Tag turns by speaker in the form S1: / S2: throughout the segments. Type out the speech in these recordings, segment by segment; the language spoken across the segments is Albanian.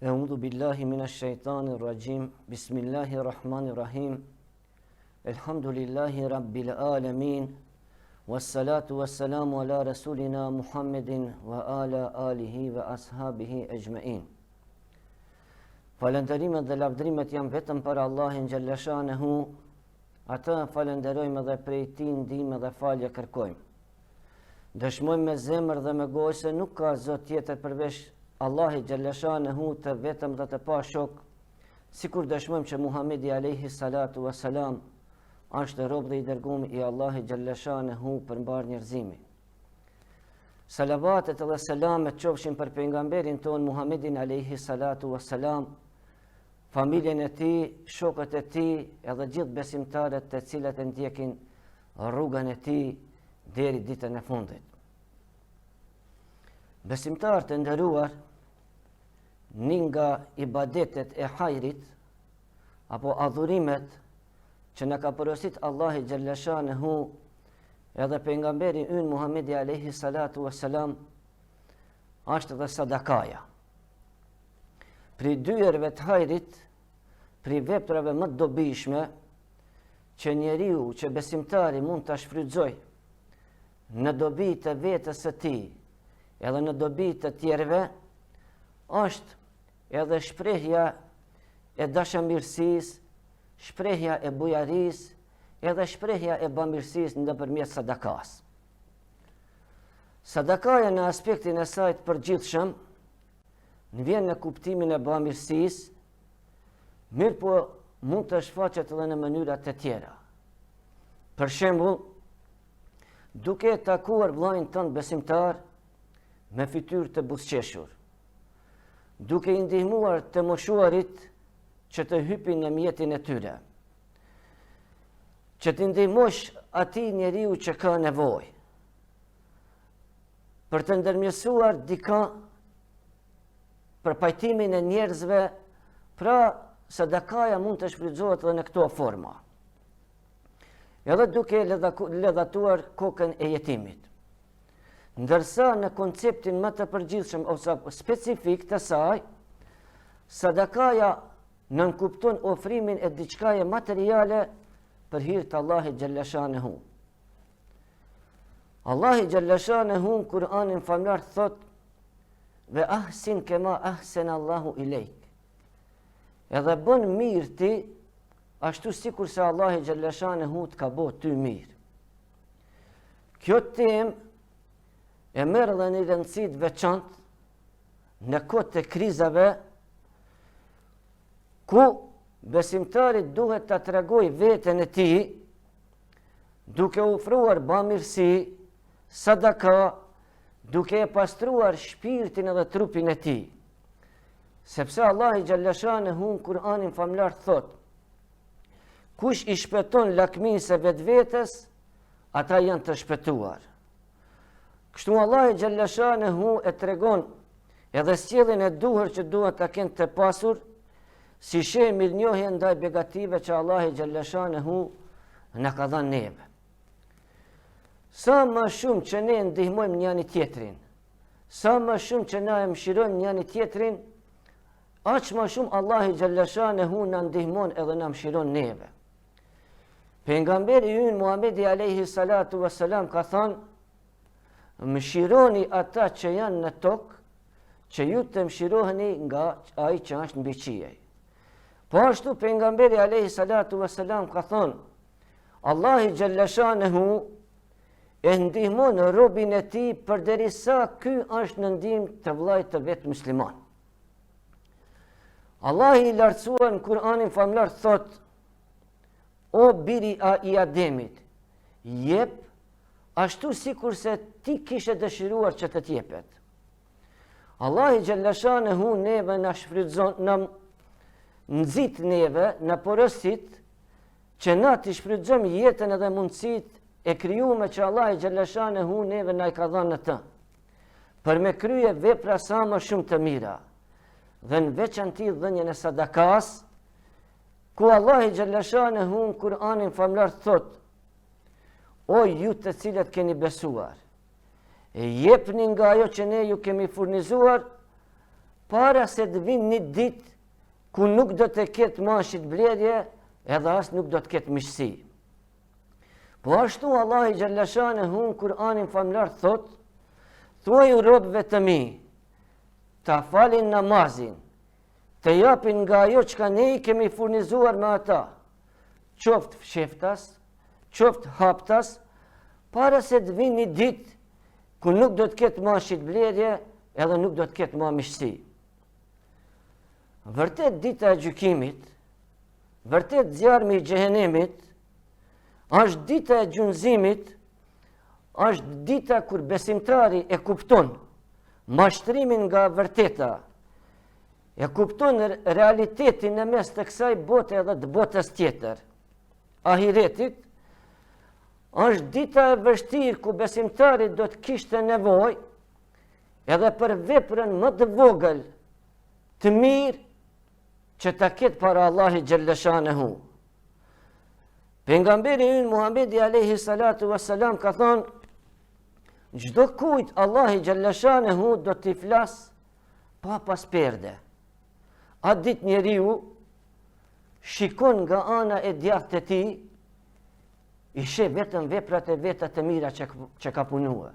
S1: E'udhu billahi minash shaitanir rajim. Bismillahir rahmanir rahim. Elhamdulillahi rabbil alamin. Wassalatu wassalamu ala rasulina Muhammedin wa ala alihi wa ashabihi ejma'in. Falënderimet dhe lavdrimet janë vetëm për Allahin xhalla shanehu. Ata falenderojmë dhe prej tij ndihmë dhe falje kërkojmë. Dëshmojmë me zemër dhe me gojë se nuk ka zot tjetër përveç Allahit xhalla shanehu të vetëm dhe të pashok, sikur dëshmojmë që Muhamedi alayhi salatu wassalam është rob dhe i dërguar i Allahit xhalla shanehu për mbar njerëzimin. Salavatet dhe selamet qofshin për pejgamberin ton Muhamedin alayhi salatu wassalam, familjen e tij, shokët e tij, edhe gjithë besimtarët të cilët e ndjekin rrugën e tij deri ditën e fundit. Besimtarët e nderuar, një nga ibadetet e hajrit apo adhurimet që na ka porosit Allahu xhalla shanehu edhe pejgamberi ynë Muhamedi alayhi salatu wassalam është dhe sadakaja. Pri dyerve të hajrit, pri veprave më të dobishme që njeriu, që besimtari mund të shfrytëzoj në dobi të vetës së tij edhe në dobi të tjerëve, është edhe shprehja e dashamirësisë, shprehja e bujarisë, edhe shprehja e bamirësisë nëpërmjet sadakas. Sadakaja në aspektin e saj të përgjithshëm vjen në kuptimin e bamirësisë, mirë po mund të shfaqet edhe në mënyra të tjera. Për shembull, duke takuar vllajën tënd besimtar me fytyrë të buzëqeshur, duke i ndihmuar të moshuarit që të hypin në mjetin e tyre, që të ndihmosh atij njeriu që ka nevojë, për të ndërmjetësuar dika për pajtimin e njerëzve, pra sadakaja mund të shfrytëzohet edhe në këto forma. Edhe duke ledhatuar kokën e jetimit. Ndërsa në konceptin më të përgjithshëm ose specifik të saj, sadakaja nënkupton ofrimin e diçkaje materiale për hir të Allahit xhalla shanehu. Allahu xhalla shanehu në Kur'anin famlar thot: "Ve ahsin kema ahsana Allahu ilejk." Edhe bën mirë ti ashtu sikur se Allahu xhalla shanehu të ka bëu ty mirë. Kjo temë e merr dhe një rëndësi të veçantë në kohë të krizave, ku besimtarit duhet të tregojë veten e tij duke ofruar bamirësi, sadaka, duke e pastruar shpirtin edhe trupin e tij. Sepse Allahu xhalla shanehu në Kur'anin famlar thot: "Kush i shpëton lakmisë vetvetes, ata janë të shpëtuar." Kështu Allahu xhalla shanehu e tregon edhe sjelljen e duhur që duhet ta kenë të pasur, si shembull njohje ndaj begative që Allahu xhalla shanehu na ka dhënë neve. Sa më shumë që ne ndihmojmë njëri tjetrin, sa më shumë që na e mëshirojmë njëri tjetrin, aq më shumë Allahu xhalla shanehu na ndihmon edhe na mëshiron neve. Pejgamberi ynë Muhamedi alayhi salatu wassalam ka thënë: "Mëshironi ata që janë në tokë, që ju të mëshiroheni nga ai që është mbi qiej." Po ashtu pejgamberi alayhi salatu wassalam ka thënë: "Allahu xhalla shanehu e ndihmon robin e tij përderisa ky është në ndihmë të vllajt të vet musliman." Allahu i lartësuar në Kur'anin famlar thot: "O biri i Ademit, jep ashtu sikur se ti kishe dëshiruar që të t'jepet." Allahu xhalla shanehu neve na shfrytëzon, na nxit neve, na porosit që na të shfrytëzojmë jetën edhe mundësitë e krijuar që Allahu xhalla shanehu neve na i ka dhënë në të, për me krye vepra sa më shumë të mira, dhe në veçanti dhënien e sadakas, ku Allahu xhalla shanehu në Kur'anin famlar thot: "O ju të cilët keni besuar, e jepni nga ajo që ne ju kemi furnizuar, para se të vinë një ditë ku nuk do të ketë mashit bledhje, edhe as nuk do të ketë miqësi. Po ashtu Allah i Gjallëshanehu në Kur'anin famlar thot, thuaj u robëve të mi, ta falin namazin, të japin nga ajo çka ne i kemi furnizuar me ata, qoftë fsheftas, qoftë haptas, para se të vinë një ditë ku nuk do të ketë mashit bledhje, edhe nuk do të ketë ma miqësi. Vërtet dita e gjykimit, vërtet zjarmi i xhehenemit, është dita e gjunjëzimit, është dita kur besimtari e kupton mashtrimin nga vërteta, e kupton realitetin në mes të kësaj bote edhe të botës tjetër, ahiretit. Është dita e vështirë ku besimtari do të kishte nevojë edhe për veprën më të vogël, të mirë, që ta ketë para Allahi Gjallëshanehu. Pejgamberi ynë Muhamedi alayhi salatu wassalam ka thonë, çdo kujt Allahi Gjallëshanehu do t'i flas pa pas perde. Atë ditë njeriu shikon nga ana e djathtë e tij, i sheh vetëm veprat e veta të mira që ka punuar.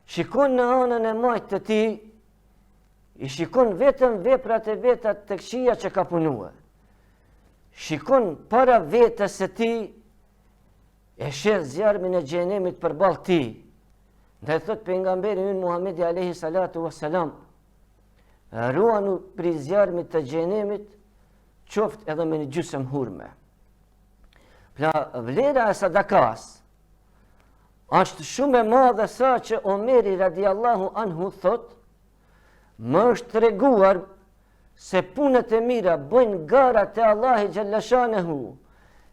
S1: Shikon në anën e majtë të tij, i shikon vetëm veprat e veta të këqija që ka punuar. Shikon para vetës së tij, e sheh zjarmin e xhenemit përballë tij. Dhe thot pejgamberi ynë Muhamedi alayhi salatu wassalam, ruanu prej zjarmit të xhenemit, qoftë edhe me një gjysmë hurme. Pra vlera e sadakas është shumë e madhe sa që Omeri radiallahu anhu thot, më është treguar se punët e mira bëjnë gara te Allahi Gjallëshanehu,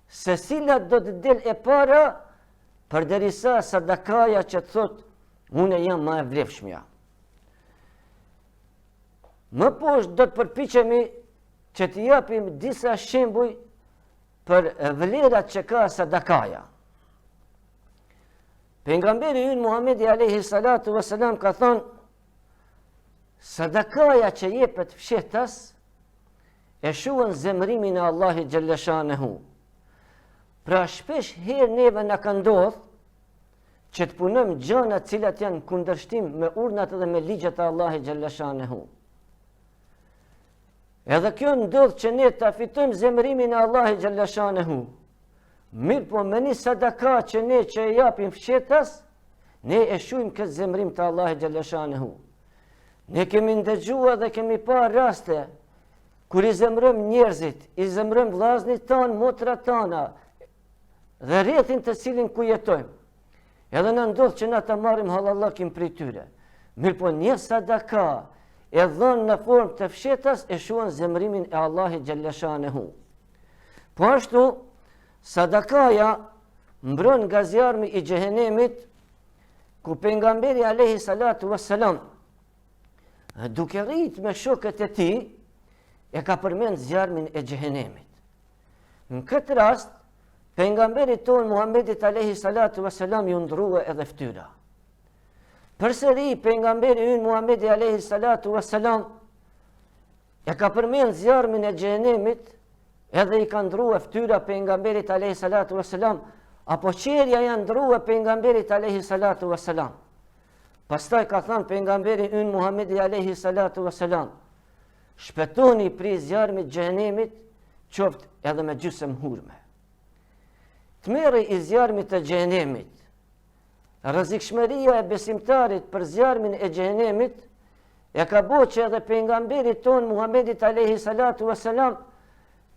S1: se cilat do të del e para, përderisa sadakaja që thot, unë jam më e vlefshmja. Më poshtë do të përpiqemi që të japim disa shembuj për vlerat që ka sadakaja. Pejgamberi ynë Muhamedi alayhi salatu wassalam ka thonë, sadakaja që jepet fshehtas e shuan zemrimin e Allahit Gjallëshanehu. Pra shpesh herë neve na ka ndodhur që të punojmë gjëra të cilat janë kundërshtim me urdhnat dhe me ligjet e Allahit Gjallëshanehu. Edhe kjo ndodh që ne ta fitojmë zemrimin e Allahit Gjallëshanehu. Mirë po me një sadaka që ne që e japim fshehtas, ne e shuim këtë zemrim të Allahit Gjallëshanehu. Ne kemi ndëgjuar dhe kemi pa raste kur i zemrëm njerëzit, i zemrëm vllazërit tanë, motrat tana dhe rrethin të cilin ku jetojmë. Edhe në ndodh që na ta marrim hallallakin prej tyre. Mirë po një sadaka e dhënë në formë të fshehtas e shuan zemrimin e Allahit Gjallëshanehu. Po ashtu, sadakaja mbron nga zjarmi i xhehenemit, ku pejgamberi alayhi salatu wassalam, duke rrit me shokët e tij, e ka përmend zjarmin e xhehenemit. Në këtë rast, pejgamberi ton Muhamedit alayhi salatu wassalam ju ndrua edhe fytyra. Përsëri pejgamberi ynë Muhamedi alayhi salatu wassalam e ka përmend zjarmin e xhehenemit, edhe i ka ndrua fytyra pejgamberit alayhi salatu wassalam, apo qerja janë ndrua pejgamberit alayhi salatu wassalam. Pastaj ka thënë pejgamberi ynë Muhamedi alayhi salatu wassalam, shpëtoni prej zjarmit xhehenemit, qoftë edhe me gjysmë hurme. Tmerri i zjarmit të xhehenemit, rrezikshmëria e besimtarit për zjarmin e xhehenemit, e ka bëu që edhe pejgamberi ton Muhamedit alayhi salatu wassalam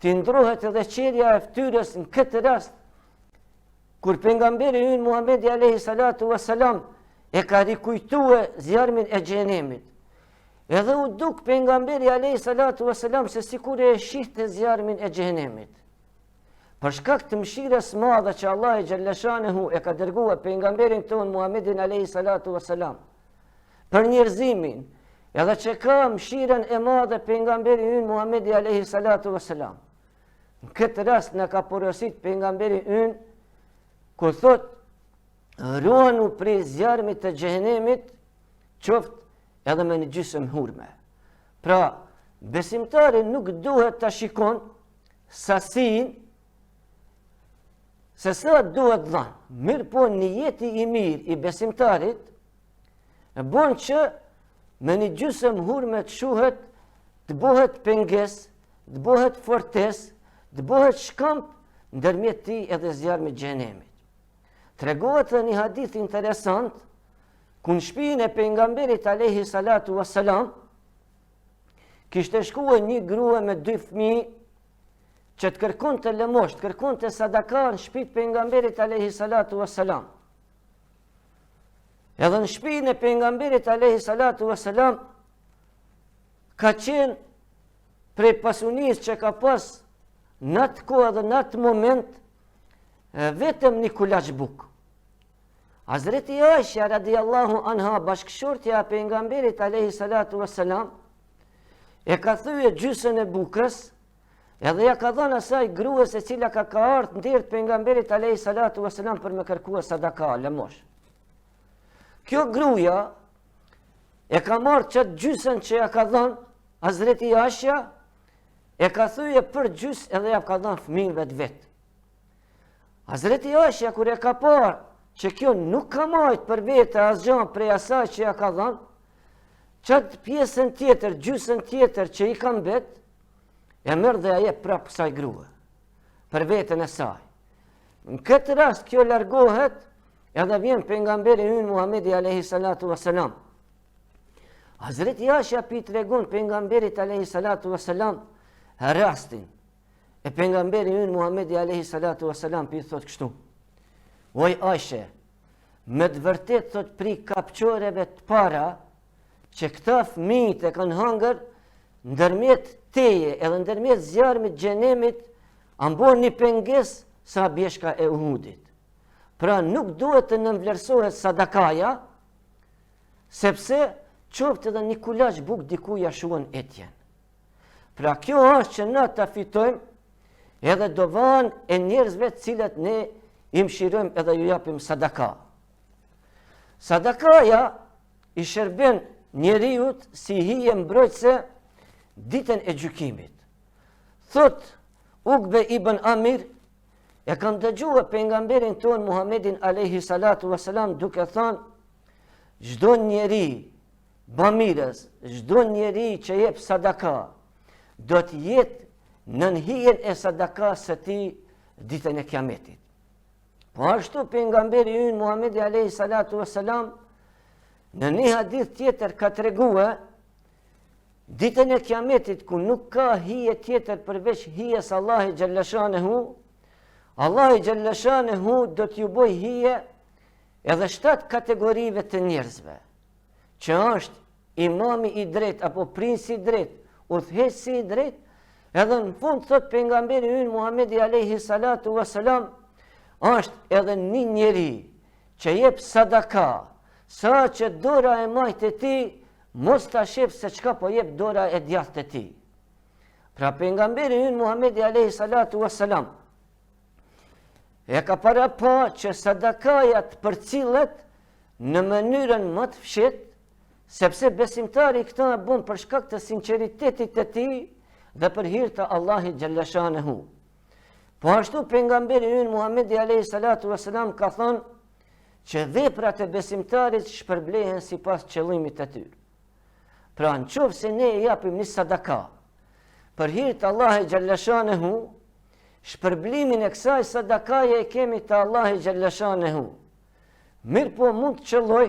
S1: të ndrohet edhe qerja e fytyrës në këtë rast, kur pejgamberi ynë Muhamedi alayhi salatu wassalam e ka rikujtue zjarmin e xhehenemit. Edhe u duk pejgamberi alayhi salatu wassalam se sikur e shihte zjarmin e xhehenemit. Për shkak të mëshirës madhe që Allahu Gjallëshanehu e ka dërguar pejgamberin ton Muhamedit alayhi salatu wassalam për njerëzimin, edhe që ka mëshirën e madhe pejgamberi ynë Muhamedi alayhi salatu wassalam. Në këtë rast na ka porosit pejgamberi ynë ku thot, ruanu prej zjarmit të xhehenemit, qoftë edhe me një gjysmë hurme. Pra, besimtari nuk duhet të shikon sasin se sa duhet dhanë. Mirë po nijeti i mirë i besimtarit bon që me një gjysëm hurme të shuhet, të bëhet penges, të bëhet fortes, të bëhet shkamp ndërmjet ti edhe zjarmi xhenemit. Tregohet dhe një hadith interesant, ku në shtëpinë e pejgamberit alayhi salatu wassalam, kishte shkuar një grua me 2 fëmijë që të kërkon të lëmosh, të kërkon të sadaka në shtëpinë e pejgamberit alayhi salatu wassalam. Edhe në shtëpinë e pejgamberit alayhi salatu wassalam ka qenë prej pasunisë që ka pas në atë kohë dhe në atë moment vetëm një kulaç bukë. Hazreti Aisha radiallahu anha, bashkëshortja e pejgamberit alayhi salatu wassalam, e ka thyer gjysën e bukës, edhe ja ka dhënë asaj gruas e cila ka ardhur ndër pejgamberit alayhi salatu wassalam për me kërkuar sadaka, lëmosh. Kjo gruaja e ka marrë çat gjysën që ja ka dhënë Hazreti Aisha, e ka thyer për gjys edhe ja ka dhënë fëmijëve të vet. Hazreti Aisha kur e ka parë që kjo nuk ka marrë për vete asgjë prej asaj që ja ka dhënë, çat pjesën tjetër, gjysën tjetër që i ka mbet, e merr dhe ajo prapë kësaj grua për veten e saj. Në këtë rast kjo largohet edhe vjen pejgamberi ynë Muhamedi alayhi salatu wassalam. Hazreti Aisha pi tregon pejgamberit alayhi salatu wassalam rastin. E pejgamberi ynë Muhamedi alayhi salatu wassalam pi thot kështu: "Oj Aisha, me të vërtet thot pri kapçoreve të para që këta fëmijët e kanë hangër ndërmjet teje edhe ndërmjet zjarmit xhenemit, ambon një pengesë sa bjeshka e Uhudit. Pra nuk duhet të nënvlerësohet sadakaja, sepse qoftë edhe një kulaç bukë dikuja shuan etjen. Pra kjo është që na ta fitojmë edhe dovan e njerëzve të cilët ne i mshirojmë edhe ju japim sadaka. Sadakaja i shërben njeriut si hije mbrojtëse ditën e gjykimit. Thot Ukbe ibn Amir, e kam dëgjuar pejgamberin ton Muhammedin alayhi salatu wassalam duke thënë: çdo njeri bamirës, çdo njeri që jep sadaka, do të jetë në hijen e sadakas së tij ditën e kiametit. Po ashtu pejgamberi ynë Muhammedi alayhi salatu wassalam në një hadith tjetër ka treguar ditën e kiametit ku nuk ka hije tjetër përveç hijes Allahi xhalla shanehu. Allahi xhalla shanehu do t'ju bëj hije edhe 7 kategorive të njerëzve, që është imami i drejt apo princi i drejt, udhëheqësi i drejt, edhe në fund thot pejgamberi ynë Muhammedi alayhi salatu wassalam, është edhe një njeri që jep sadaka, sa që dora e majt e ti mos ta shef se çka po jep dora e djathtë e tij. Pra pejgamberi ynë Muhammedi alayhi salatu wassalam e ka para pa që sadakaja të përcillet në mënyrën më të fshehtë, sepse besimtari këtë e bën për shkak të sinqeritetit të tij dhe për hir të Allahit xhalla shanehu. Po ashtu pejgamberi ynë Muhammedi alayhi salatu wassalam ka thënë që veprat e besimtarit shpërblehen sipas qëllimit të tyre. Pra nëse ne japim një sadaka për hir të Allahit xhalla shanehu, shpërblimin e kësaj sadakaje e kemi të Allahit xhalla shanehu. Mirë po mund të qëlloj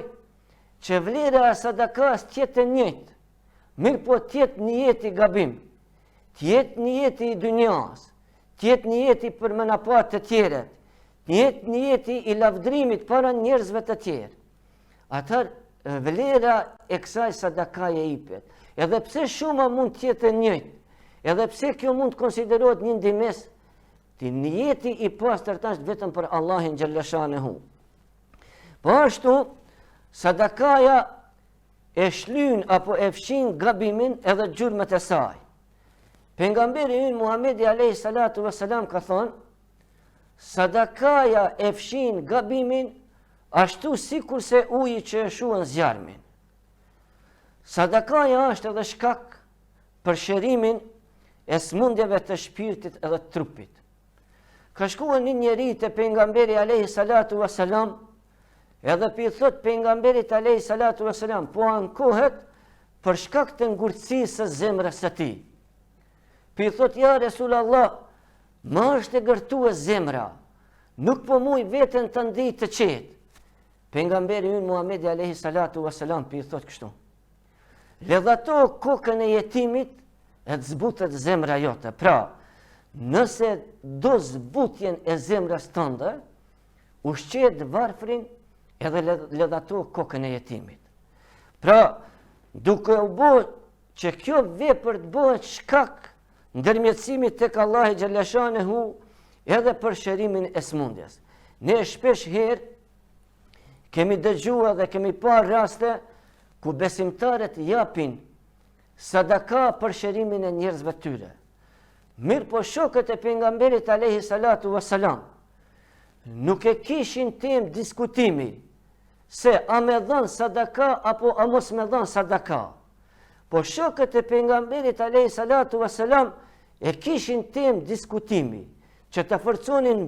S1: që vlera e sadakas tjetë e njëjtë, mirë po tjetë një jetë i gabim, tjetë një jetë i dunjas, tjetë një jetë i për menapat të tjeret, tjetë një jetë i lavdrimit para njerëzve të tjerë. Atër vlera e kësaj sadakaje ipet. Edhe pse shuma mund tjetë e njëjtë, edhe pse kjo mund të konsiderohet një ndimes, ti një jeti i pastër është vetëm për Allahin xhalla shanehu. Po ashtu, sadakaja e shlyn apo e fshin gabimin edhe gjurmët e saj. Pejgamberi ynë Muhammedi alayhi salatu wassalam ka thonë: sadakaja e fshin gabimin ashtu sikur se uji që e shuan zjarmin. Sadakaja është edhe shkak për shërimin e smundjeve të shpirtit edhe të trupit. Ka shkuar një njeri te pejgamberi alayhi salatu wasalam, edhe pi thot pejgamberit alayhi salatu wasalam, po ankohet për shkak të ngurtësisë së zemrës së tij. Pi thot ja Resulullah, më është e gërtuar zemra, nuk po muj veten të ndij të qetë. Pejgamberi ynë Muhamedi alayhi salatu wasalam pi thot kështu: ledhato kokën e jetimit e të zbutet zemra jote. Pra, nëse do zbutjen e zemrës tënde, ushqet varfrin edhe ledhato kokën e jetimit. Pra, duke u bë që kjo vepër të bëhet shkak ndërmjetësimit tek Allahu xhalla shanehu edhe për shërimin e smundjes. Ne shpesh herë kemi dëgjuar dhe kemi parë raste ku besimtarët japin sadaka për shërimin e njerëzve të tyre. Mirë po shokët e pejgamberit alayhi salatu wasalam nuk e kishin temë diskutimi se a me dhën sadaka apo a mos me dhën sadaka. Po shokët e pejgamberit alayhi salatu wasalam e kishin temë diskutimi që të forconin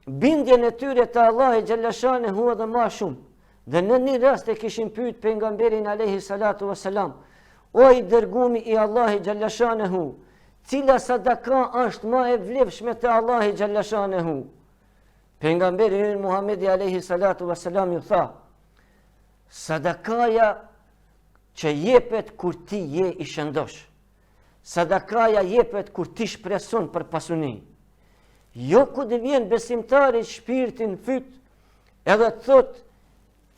S1: bindjen e tyre te Allahu xhalla shanehu edhe më shumë. Dhe në një rast e kishin pyet pejgamberin alayhi salatu wasalam: o i dërgumi i Allahi xhalla shanehu, cila sadaka është më e vlefshme te Allahi xhalla shanehu? Pejgamberi ynë Muhamedi alayhi salatu wasalam ju tha: sadakaja që jepet kur ti je i shëndosh. Sadakaja jepet kur ti shpreson për pasuni. Jo ku të vjen besimtari shpirtin fyt edhe thot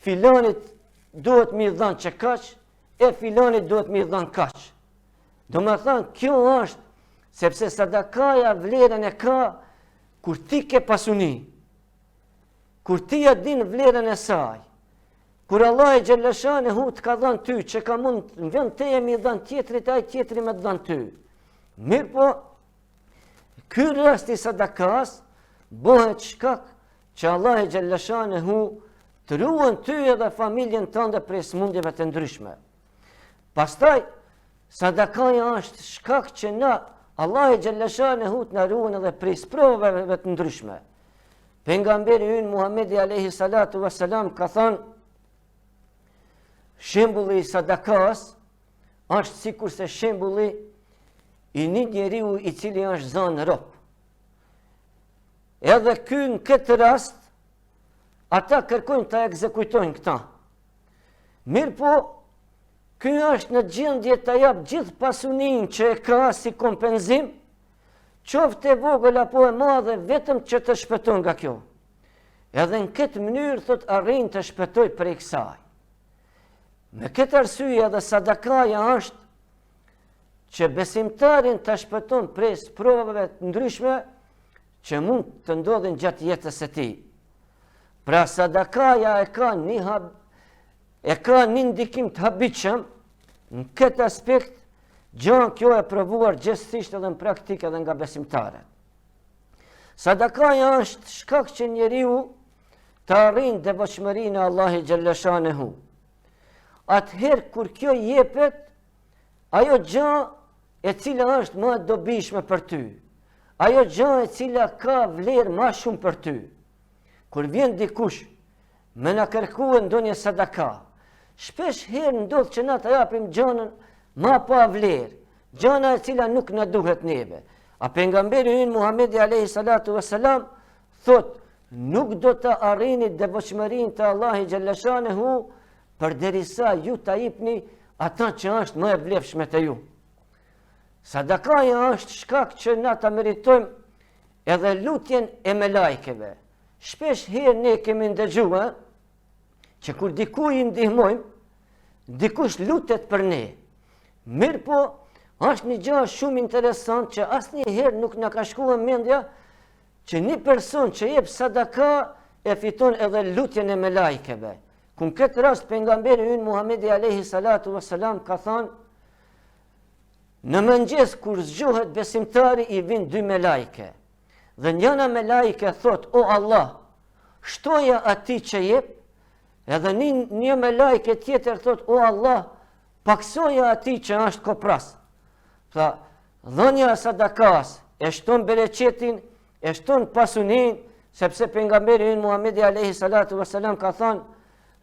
S1: filanit duhet mi dhënë që kaq, e filanit duhet mi dhënë kaq. Do më thënë, kjo është sepse sadakaja vlerën e ka kur ti ke pasuni, kur ti e din vlerën e saj, kur Allah e xhalla shanehu të ka dhënë ty, që ka mund në vend te e mi dhënë tjetrit, ai tjetri me të dhënë ty. Mirë po, ky rast i sadakas bëhet shkak që Allah e xhalla shanehu të ruan ty edhe familjen tënde prej smundjeve të ndryshme. Pastaj, sadakaja është shkak që na, Allah e xhalla shanehu të na ruan edhe prej sprovave të ndryshme. Pejgamberi ynë Muhamedi alayhi salatu wasalam ka thënë: shembulli i sadakas është sikurse shembulli i një njeriu i cili është zënë rob. Edhe ky në këtë rast ata kërkojnë ta ekzekutojnë këta. Mirë po, ky është në gjendje ta jap gjithë pasuninë që e ka si kompenzim, qoftë e vogël apo e madhe, vetëm që të shpëton nga kjo. Edhe në këtë mënyrë thot arrin të shpëtoj prej kësaj. Me këtë arsye edhe sadakaja është që besimtarin të shpëton prej sprovave të ndryshme që mund të ndodhin gjatë jetës së tij. Pra sadakaja e ka një ndikim të habitshëm në këtë aspekt, gjë kjo e provuar gjithsesi edhe në praktikë edhe nga besimtarët. Sadakaja është shkak që njeriu të arrijë devotshmërinë e Allahit xhalla shanehu. Atëherë kur kjo jepet, ajo gjë e cila është më e dobishme për ty, ajo gjë e cila ka vlerë më shumë për ty. Kur vjen dikush me na kërkuar ndonjë sadaka, shpesh herë ndodh që na të japim gjënën më pa vlerë, gjëna e cila nuk na duhet neve. A pejgamberi ynë Muhamedi alayhi salatu wasalam thot: nuk do të arrini devotshmërinë te Allahu xhalla shanehu përderisa ju ta jepni ata që është më e vlefshme te ju. Sadakaja është shkak që na ta meritojmë edhe lutjen e melajkeve. Shpesh herë ne kemi ndëgjuar që kur dikuj i ndihmojmë, dikush lutet për ne. Mirë po, është një gjë shumë interesant që asnjëherë nuk na ka shkuar mendja që një person që jep sadaka e fiton edhe lutjen e melajkeve. Ku në këtë rast pejgamberi ynë Muhamedi alayhi salatu wasalam ka thënë: në mëngjes kur zgjohet besimtari i vijnë dy melajke. Dhe njëna melajke thot: o Allah, shtoja atij që jep, edhe një melajke tjetër thot: o Allah, paksoja atij që është kopras. Tha, dhënia e sadakas e shton bereqetin, e shton pasunin, sepse pejgamberi ynë Muhamedi alayhi salatu wassalam ka thënë,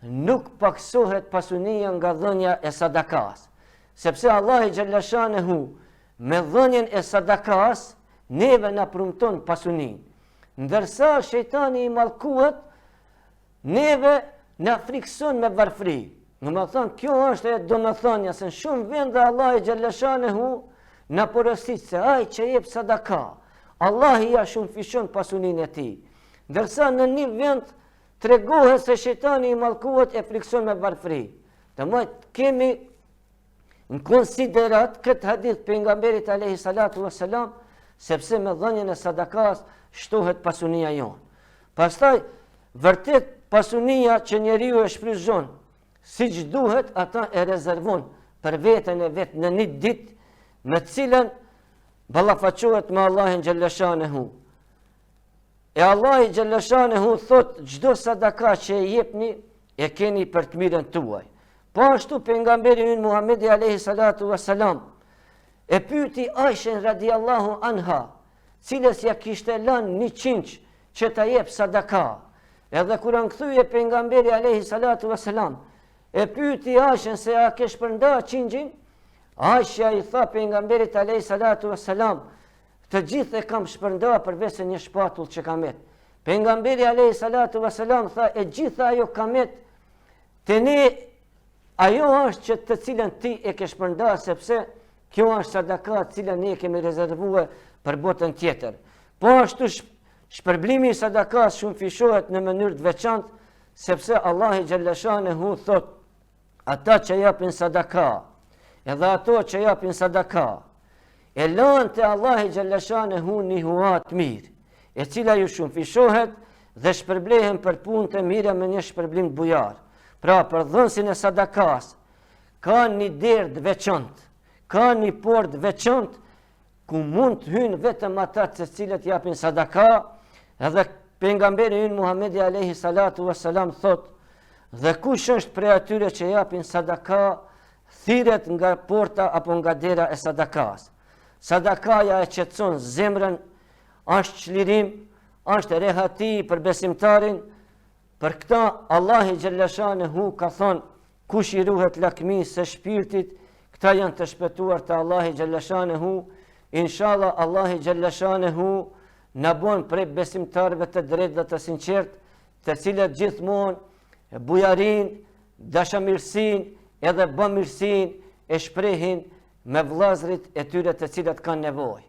S1: nuk paksohet pasunia nga dhënia e sadakas. Sepse Allahu xhalla shanehu me dhënien e sadakas neve na premton pasunin. Ndërsa shejtani i mallkuat neve na frikson me varfri. Në më thonë, kjo është e domethënia se në shumë vende Allahu xhalla shanehu na porosit se ai që jep sadaka, Allahu ja shumë fishon pasunin e tij. Ndërsa në një vend tregohet se shejtani i mallkuat e frikson me varfri. Domethënë kemi në konsiderat këtë hadith pejgamberit alayhi salatu wassalam, sepse me dhënien e sadakas shtohet pasunia jonë. Pastaj vërtet pasunia që njeriu e shfrytëzon siç duhet, ata e rezervon për veten e vet në një ditë me cilën ballafaqohet me Allahun xhalla shanehu. E Allahu xhalla shanehu thot, çdo sadaka që e jepni e keni për të mirën tuaj. Po ashtu pejgamberi ynë Muhamedi alayhi salatu wassalam e pyeti Aishën radiallahu anha, cilës ja kishte lënë 100 që ta jep sadaka. Edhe kur ankthyej pejgamberi alayhi salatu wassalam, e pyeti Aishën se a ke shpërnda 100-in? Aisha i tha pejgamberit alayhi salatu wassalam, të gjithë e kam shpërnda përveç një shpatull që kam et. Pejgamberi alayhi salatu wassalam tha, e gjitha ajo kam et, te ne ajo është që të cilën ti e ke shpërnda, sepse kjo është sadaka të cilën ne kemi rezervuar për botën tjetër. Po ashtu shpërblimi i sadakas shumë fishohet në mënyrë të veçantë, sepse Allahu xhalla shanehu thot, ata që japin sadaka, edhe ato që japin sadaka, e lanë të Allahu xhalla shanehu një huat mirë, e cila ju shumë fishohet dhe shpërblehen për punë të mira me një shpërblim të bujar. Pra për dhënsin e sadakas, ka një derë të veçantë, ka një portë të veçantë, ku mund të hynë vetëm ata të cilët japin sadaka, edhe pejgamberi ynë Muhamedi alayhi salatu wassalam thot, dhe kush është prej atyre që japin sadaka, thirret nga porta apo nga dera e sadakas. Sadakaja e qetëson zemrën, është çlirim, është rehati për besimtarin. Për këta Allahu xhalla shanehu ka thonë, kush i ruhet lakmisë së shpirtit, këta janë të shpëtuar te Allahu xhalla shanehu. Inshallah Allahu xhalla shanehu na bën prej besimtarëve të drejtë dhe të sinqertë, të cilët gjithmonë bujarin, dashamirësinë edhe bamirësinë e shprehin me vëllezërit e tyre të cilët kanë nevojë.